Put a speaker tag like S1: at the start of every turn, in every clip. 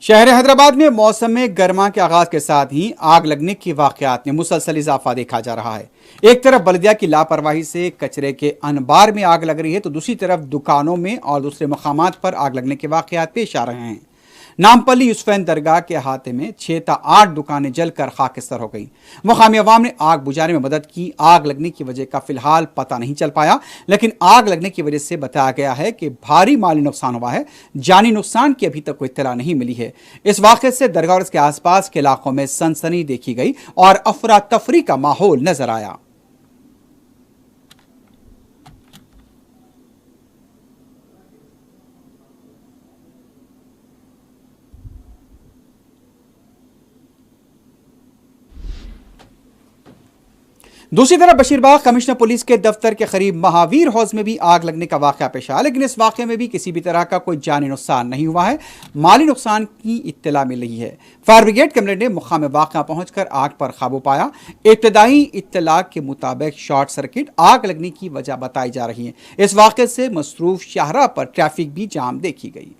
S1: शहर हैदराबाद में मौसम में गर्मा के आगाज के साथ ही आग लगने की वाकयात में मुसलसल इजाफा देखा जा रहा है। एक तरफ बल्दिया की लापरवाही से कचरे के अनबार में आग लग रही है, तो दूसरी तरफ दुकानों में और दूसरे मकामात पर आग लगने के वाकयात पेश आ रहे हैं। नामपल्ली यूसुफैन दरगाह के अहाते में 6 से 8 दुकानें जलकर खाकिस्तर हो गई। मुकामी अवाम ने आग बुझाने में मदद की। आग लगने की वजह का फिलहाल पता नहीं चल पाया, लेकिन आग लगने की वजह से बताया गया है कि भारी माली नुकसान हुआ है। जानी नुकसान की अभी तक कोई इत्तला नहीं मिली है। इस वाक़े से दरगाह और इसके आसपास के इलाकों में सनसनी देखी गई और अफरा तफरी का माहौल नजर आया। दूसरी तरफ बशीरबाग कमिश्नर पुलिस के दफ्तर के करीब महावीर हाउस में भी आग लगने का वाकया पेश आया, लेकिन इस वाकये में भी किसी भी तरह का कोई जानी नुकसान नहीं हुआ है। माली नुकसान की इत्तला मिल रही है। फायर ब्रिगेड कैमरे ने मुकाम वाकया पहुंचकर आग पर काबू पाया। इब्तदाई इत्तला के मुताबिक शॉर्ट सर्किट आग लगने की वजह बताई जा रही है। इस वाकये से मसरूफ शाहरा पर ट्रैफिक भी जाम देखी गई।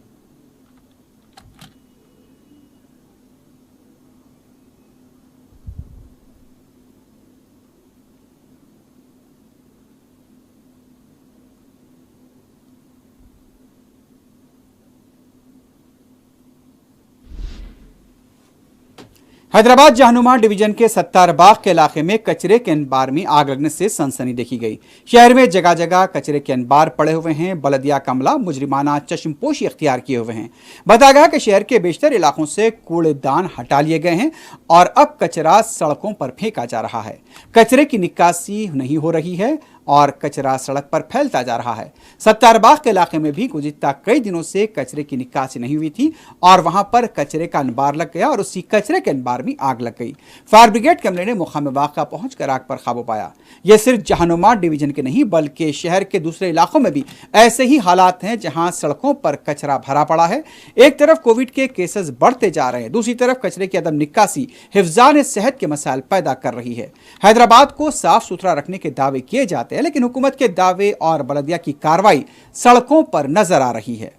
S1: हैदराबाद जहानुमा डिवीजन के सत्तारबाग के इलाके में कचरे के अनबार में आग लगने से सनसनी देखी गई। शहर में जगह जगह कचरे के अनबार पड़े हुए हैं। बल्दिया कमला मुजरिमाना चश्मपोशी इख्तियार किए हुए हैं। बताया गया कि शहर के बेशतर इलाकों से कूड़ेदान हटा लिए गए हैं और अब कचरा सड़कों पर फेंका जा रहा है। कचरे की निकासी नहीं हो रही है और कचरा सड़क पर फैलता जा रहा है। सत्तारबाग के इलाके में भी गुज़िश्ता कई दिनों से कचरे की निकासी नहीं हुई थी और वहां पर कचरे का अनबार लग गया और उसी कचरे के अनबार में आग लग गई। फायर ब्रिगेड कैमरे ने मुकाम वाक़या पहुंचकर आग पर काबू पाया। यह सिर्फ जहानुमा डिवीजन के नहीं बल्कि शहर के दूसरे इलाकों में भी ऐसे ही हालात हैं जहां सड़कों पर कचरा भरा पड़ा है। एक तरफ कोविड के केसेस बढ़ते जा रहे हैं, दूसरी तरफ कचरे की अदम निकासी हिफ्ज़ान सेहत के मसाइल पैदा कर रही है। हैदराबाद को साफ सुथरा रखने के दावे किए जाते हैं, लेकिन हुकूमत के दावे और बल्दिया की कार्रवाई सड़कों पर नजर आ रही है।